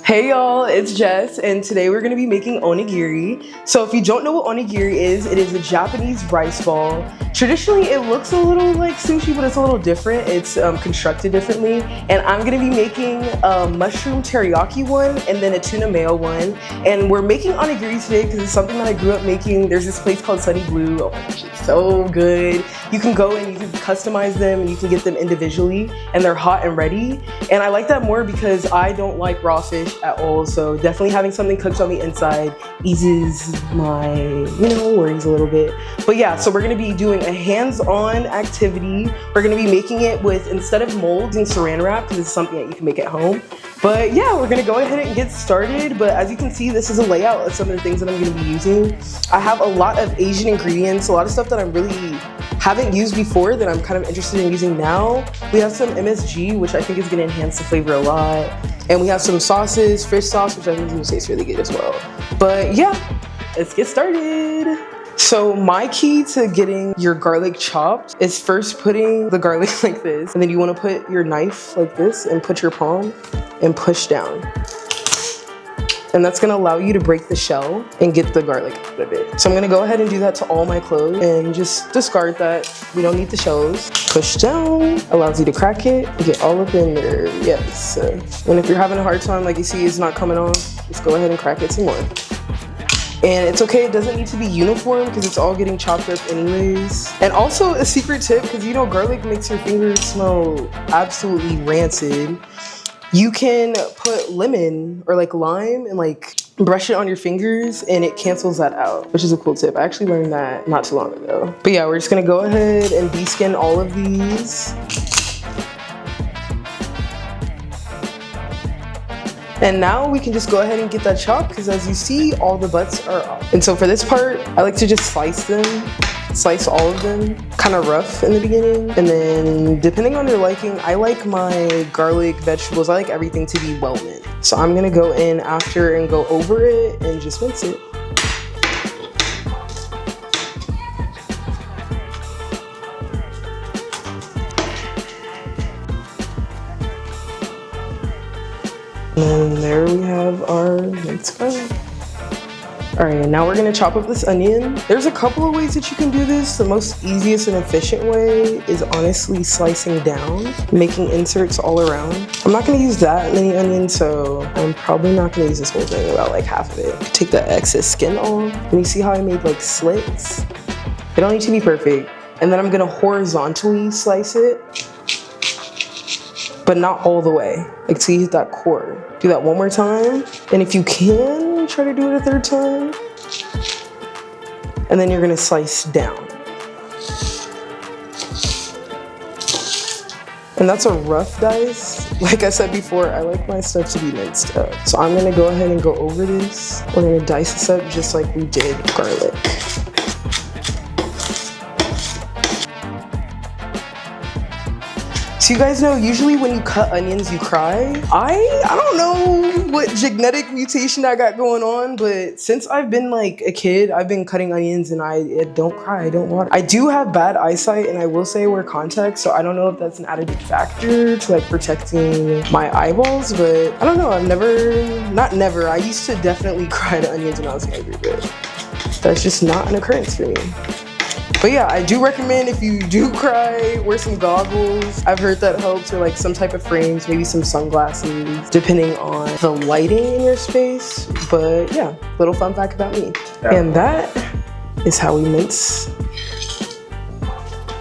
Hey y'all, it's Jess, and today we're gonna be making onigiri. So if you don't know what onigiri is, it is a Japanese rice ball. Traditionally, it looks a little like sushi, but it's a little different. It's constructed differently. And I'm gonna be making a mushroom teriyaki one, and then a tuna mayo one. And we're making onigiri today because it's something that I grew up making. There's this place called Sunny Blue. Oh my gosh, it's so good. You can go and you can customize them, and you can get them individually, and they're hot and ready. And I like that more because I don't like raw fish at all, so definitely having something cooked on the inside eases my worries a little bit. But yeah, so we're gonna be doing a hands-on activity. We're gonna be making it with, instead of molds, and saran wrap, because it's something that you can make at home. But yeah, we're gonna go ahead and get started. But as you can see, this is a layout of some of the things that I'm gonna be using. I have a lot of Asian ingredients, a lot of stuff that I'm really haven't used before that I'm kind of interested in using now. We have some MSG, which I think is gonna enhance the flavor a lot. And we have some sauces, fish sauce, which I think is gonna taste really good as well. But yeah, let's get started. So my key to getting your garlic chopped is first putting the garlic like this, and then you wanna put your knife like this and put your palm and push down. And that's gonna allow you to break the shell and get the garlic out of it. So I'm gonna go ahead and do that to all my clothes and just discard that. We don't need the shells. Push down, allows you to crack it, get all up in there, yes. And if you're having a hard time, like you see it's not coming off, just go ahead and crack it some more. And it's okay, it doesn't need to be uniform because it's all getting chopped up anyways. And also a secret tip, because you know garlic makes your fingers smell absolutely rancid. You can put lemon or like lime and like brush it on your fingers and it cancels that out, which is a cool tip. I actually learned that not too long ago. But yeah, we're just gonna go ahead and deskin all of these. And now we can just go ahead and get that chopped because as you see, all the butts are off. And so for this part, I like to just slice them. Slice all of them, kind of rough in the beginning. And then depending on your liking, I like my garlic, vegetables, I like everything to be well minced. So I'm gonna go in after and go over it and just mince it. And there we have our minced garlic. All right, now we're gonna chop up this onion. There's a couple of ways that you can do this. The most easiest and efficient way is honestly slicing down, making inserts all around. I'm not gonna use that many onions, so I'm probably not gonna use this whole thing, about like half of it. Take the excess skin off. And you see how I made like slits? They don't need to be perfect. And then I'm gonna horizontally slice it, but not all the way, like to use that core. Do that one more time. And if you can, try to do it a third time. And then you're gonna slice down. And that's a rough dice. Like I said before, I like my stuff to be minced up. So I'm gonna go ahead and go over this. We're gonna dice this up just like we did garlic. So you guys know, usually when you cut onions, you cry. I don't know what genetic mutation I got going on, but since I've been like a kid, I've been cutting onions and I don't cry, I don't water. I do have bad eyesight and I will say I wear contacts, so I don't know if that's an added factor to like protecting my eyeballs, but I don't know, I used to definitely cry to onions when I was younger, but that's just not an occurrence for me. But yeah, I do recommend if you do cry, wear some goggles. I've heard that helps, or like some type of frames, maybe some sunglasses, depending on the lighting in your space. But yeah, little fun fact about me. And that is how we mince.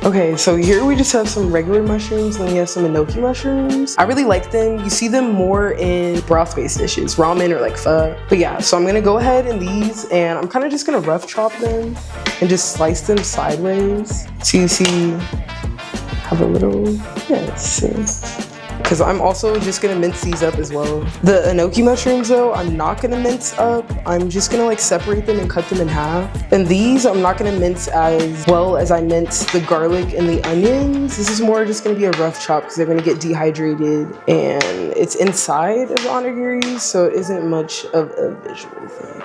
Okay, so here we just have some regular mushrooms, then we have some enoki mushrooms. I really like them. You see them more in broth-based dishes, ramen or like pho. But yeah, so I'm gonna go ahead in these and I'm kind of just gonna rough chop them and just slice them sideways. So you see, have a little, yes. Because I'm also just gonna mince these up as well. The enoki mushrooms though, I'm not gonna mince up. I'm just gonna like separate them and cut them in half. And these, I'm not gonna mince as well as I mince the garlic and the onions. This is more just gonna be a rough chop because they're gonna get dehydrated and it's inside of the onigiri, so it isn't much of a visual thing.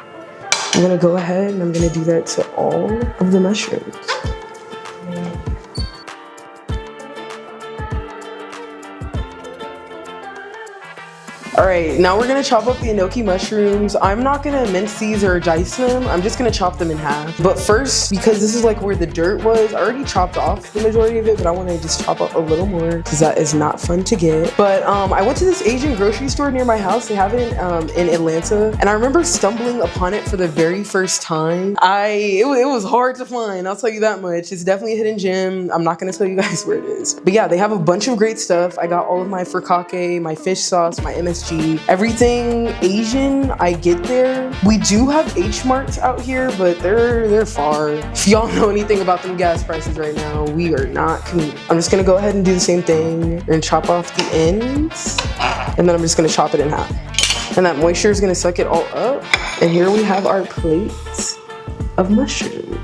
I'm gonna go ahead and I'm gonna do that to all of the mushrooms. All right, now we're gonna chop up the enoki mushrooms. I'm not gonna mince these or dice them. I'm just gonna chop them in half. But first, because this is like where the dirt was, I already chopped off the majority of it, but I wanna just chop up a little more because that is not fun to get. But I went to this Asian grocery store near my house. They have it in Atlanta. And I remember stumbling upon it for the very first time. It was hard to find, I'll tell you that much. It's definitely a hidden gem. I'm not gonna tell you guys where it is. But yeah, they have a bunch of great stuff. I got all of my furikake, my fish sauce, my MSG, everything Asian I get there. We do have H Marts out here, but they're far. If y'all know anything about them gas prices right now, we are not commuting. I'm just gonna go ahead and do the same thing and chop off the ends, and then I'm just gonna chop it in half. And that moisture is gonna suck it all up. And here we have our plate of mushrooms.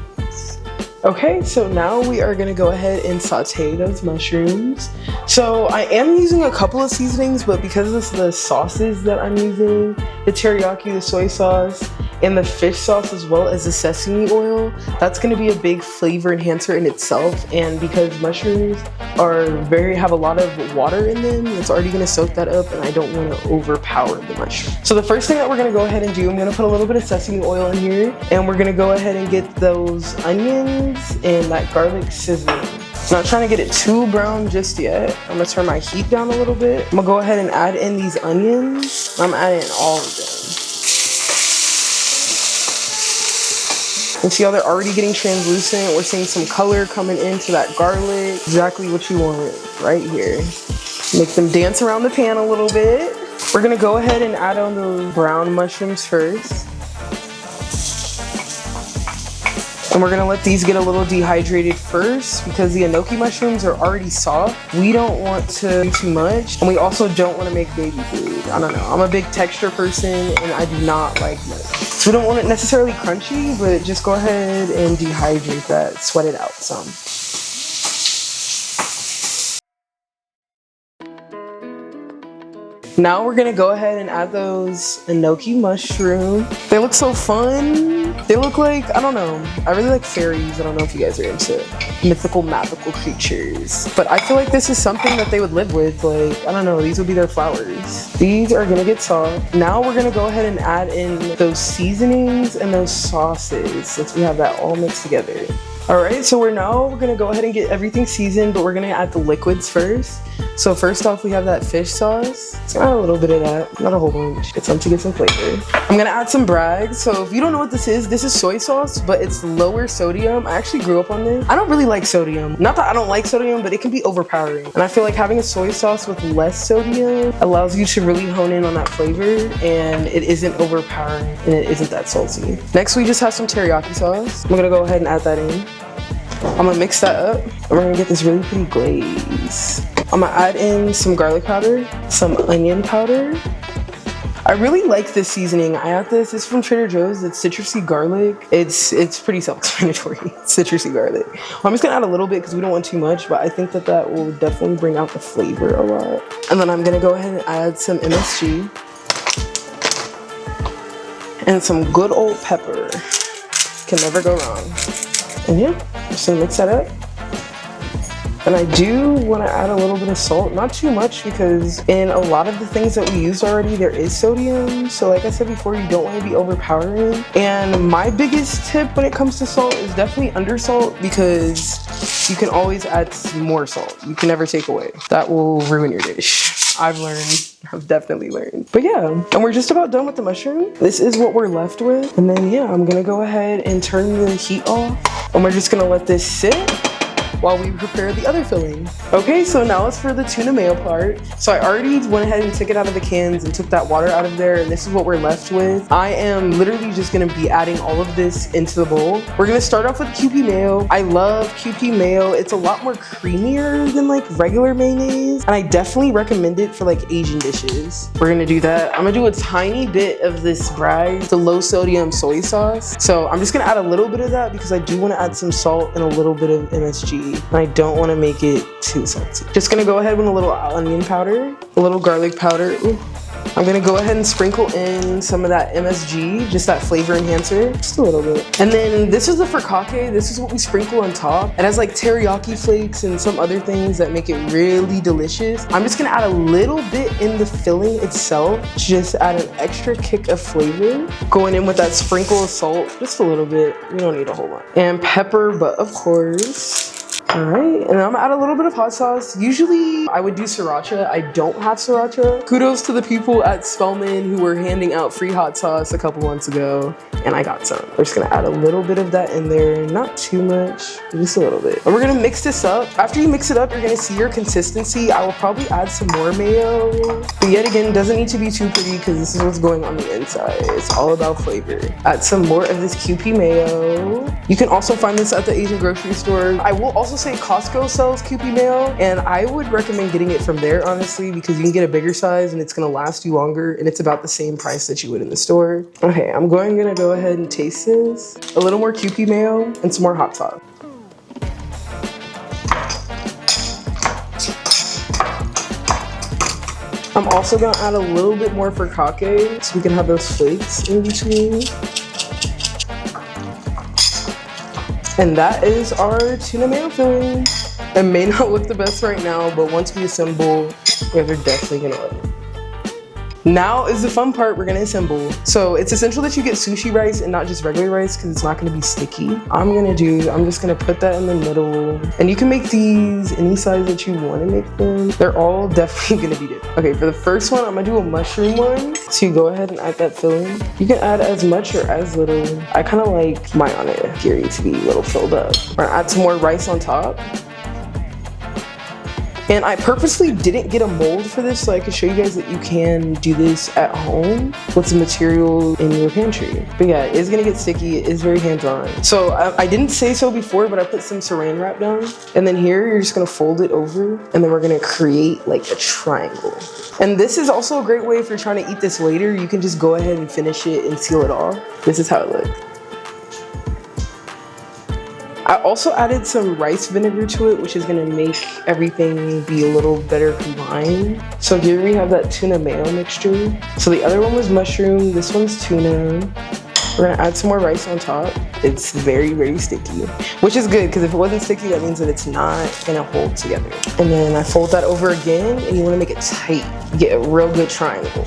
Okay, so now we are gonna go ahead and saute those mushrooms. So I am using a couple of seasonings, but because of the sauces that I'm using, the teriyaki, the soy sauce, and the fish sauce, as well as the sesame oil, that's gonna be a big flavor enhancer in itself. And because mushrooms have a lot of water in them, it's already gonna soak that up, and I don't wanna overpower the mushroom. So the first thing that we're gonna go ahead and do, I'm gonna put a little bit of sesame oil in here, and we're gonna go ahead and get those onions and that garlic sizzling. I'm not trying to get it too brown just yet. I'm gonna turn my heat down a little bit. I'm gonna go ahead and add in these onions. I'm adding all of them. And see how they're already getting translucent? We're seeing some color coming into that garlic. Exactly what you want right here. Make them dance around the pan a little bit. We're gonna go ahead and add on those brown mushrooms first. And we're gonna let these get a little dehydrated first because the enoki mushrooms are already soft. We don't want to do too much, and we also don't want to make baby food. I don't know, I'm a big texture person and I do not like much. So we don't want it necessarily crunchy, but just go ahead and dehydrate that, sweat it out some. Now we're gonna go ahead and add those enoki mushrooms. They look so fun. They look like, I don't know, I really like fairies. I don't know if you guys are into mythical, magical creatures. But I feel like this is something that they would live with. Like, I don't know, these would be their flowers. These are gonna get soft. Now we're gonna go ahead and add in those seasonings and those sauces since we have that all mixed together. All right, so we're gonna go ahead and get everything seasoned, but we're gonna add the liquids first. So first off, we have that fish sauce. Let's add a little bit of that, not a whole bunch. Get some to get some flavor. I'm gonna add some Bragg. So if you don't know what this is soy sauce, but it's lower sodium. I actually grew up on this. I don't really like sodium. Not that I don't like sodium, but it can be overpowering. And I feel like having a soy sauce with less sodium allows you to really hone in on that flavor, and it isn't overpowering and it isn't that salty. Next, we just have some teriyaki sauce. I'm gonna go ahead and add that in. I'm gonna mix that up and we're gonna get this really pretty glaze. I'm gonna add in some garlic powder, some onion powder. I really like this seasoning. I got this, it's from Trader Joe's. It's citrusy garlic. It's pretty self-explanatory, citrusy garlic. Well, I'm just gonna add a little bit because we don't want too much, but I think that will definitely bring out the flavor a lot. And then I'm gonna go ahead and add some MSG and some good old pepper. Can never go wrong. And yeah, just gonna mix that up. And I do want to add a little bit of salt, not too much, because in a lot of the things that we used already, there is sodium. So like I said before, you don't want to be overpowering. And my biggest tip when it comes to salt is definitely under salt, because you can always add more salt. You can never take away. That will ruin your dish. I've definitely learned. But yeah, and we're just about done with the mushroom. This is what we're left with. And then yeah, I'm gonna go ahead and turn the heat off, and we're just gonna let this sit while we prepare the other filling. Okay, so now it's for the tuna mayo part. So I already went ahead and took it out of the cans and took that water out of there, and this is what we're left with. I am literally just gonna be adding all of this into the bowl. We're gonna start off with Kewpie mayo. I love Kewpie mayo. It's a lot more creamier than like regular mayonnaise, and I definitely recommend it for like Asian dishes. We're gonna do that. I'm gonna do a tiny bit of this Bragg, the low sodium soy sauce. So I'm just gonna add a little bit of that because I do wanna add some salt and a little bit of MSG. And I don't want to make it too salty. Just gonna go ahead with a little onion powder, a little garlic powder. Ooh, I'm gonna go ahead and sprinkle in some of that MSG, just that flavor enhancer, just a little bit. And then this is the furikake. This is what we sprinkle on top. It has like teriyaki flakes and some other things that make it really delicious. I'm just gonna add a little bit in the filling itself, just add an extra kick of flavor. Going in with that sprinkle of salt, just a little bit. You don't need a whole lot. And pepper, but of course. All right, and I'm gonna add a little bit of hot sauce. Usually I would do sriracha. I don't have sriracha. Kudos to the people at Spellman who were handing out free hot sauce a couple months ago, and I got some. We're just gonna add a little bit of that in there, not too much, just a little bit. And we're gonna mix this up. After you mix it up, you're gonna see your consistency. I will probably add some more mayo. But yet again, it doesn't need to be too pretty because this is what's going on the inside. It's all about flavor. Add some more of this Kewpie mayo. You can also find this at the Asian grocery store. I will also say Costco sells Kewpie mayo, and I would recommend getting it from there, honestly, because you can get a bigger size and it's gonna last you longer, and it's about the same price that you would in the store. Okay, I'm gonna go ahead and taste this. A little more Kewpie mayo and some more hot sauce. I'm also gonna add a little bit more furikake so we can have those flakes in between. And that is our tuna mayo filling. It may not look the best right now, but once we assemble, you guys are definitely gonna love it. Now is the fun part, we're gonna assemble. So it's essential that you get sushi rice and not just regular rice because it's not gonna be sticky. I'm just gonna put that in the middle. And you can make these any size that you wanna make them. They're all definitely gonna be different. Okay, for the first one, I'm gonna do a mushroom one. So you go ahead and add that filling. You can add as much or as little. I kinda like my onigiri to be a little filled up. We're gonna add some more rice on top. And I purposely didn't get a mold for this so I could show you guys that you can do this at home with some material in your pantry. But yeah, it is gonna get sticky, it is very hands-on. So I didn't say so before, but I put some saran wrap down. And then here, you're just gonna fold it over, and then we're gonna create like a triangle. And this is also a great way if you're trying to eat this later, you can just go ahead and finish it and seal it off. This is how it looks. I also added some rice vinegar to it, which is gonna make everything be a little better combined. So here we have that tuna mayo mixture. So the other one was mushroom, this one's tuna. We're gonna add some more rice on top. It's very, very sticky, which is good because if it wasn't sticky, that means that it's not gonna hold together. And then I fold that over again, and you wanna make it tight. Get a real good triangle.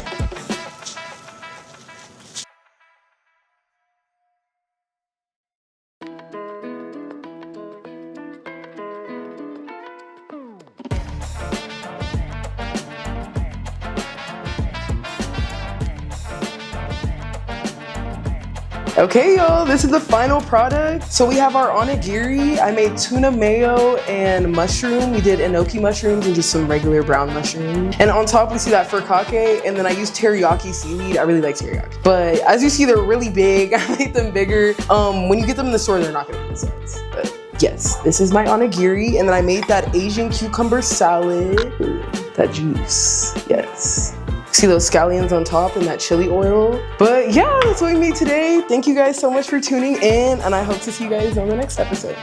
Okay, y'all, this is the final product. So we have our onigiri. I made tuna mayo and mushroom. We did enoki mushrooms and just some regular brown mushrooms. And on top, we see that furikake, and then I used teriyaki seaweed. I really like teriyaki. But as you see, they're really big. I made them bigger. When you get them in the store, they're not gonna be the size. But yes, this is my onigiri. And then I made that Asian cucumber salad. Ooh, that juice, yes. See those scallions on top and that chili oil. But yeah, that's what we made today. Thank you guys so much for tuning in, and I hope to see you guys on the next episode.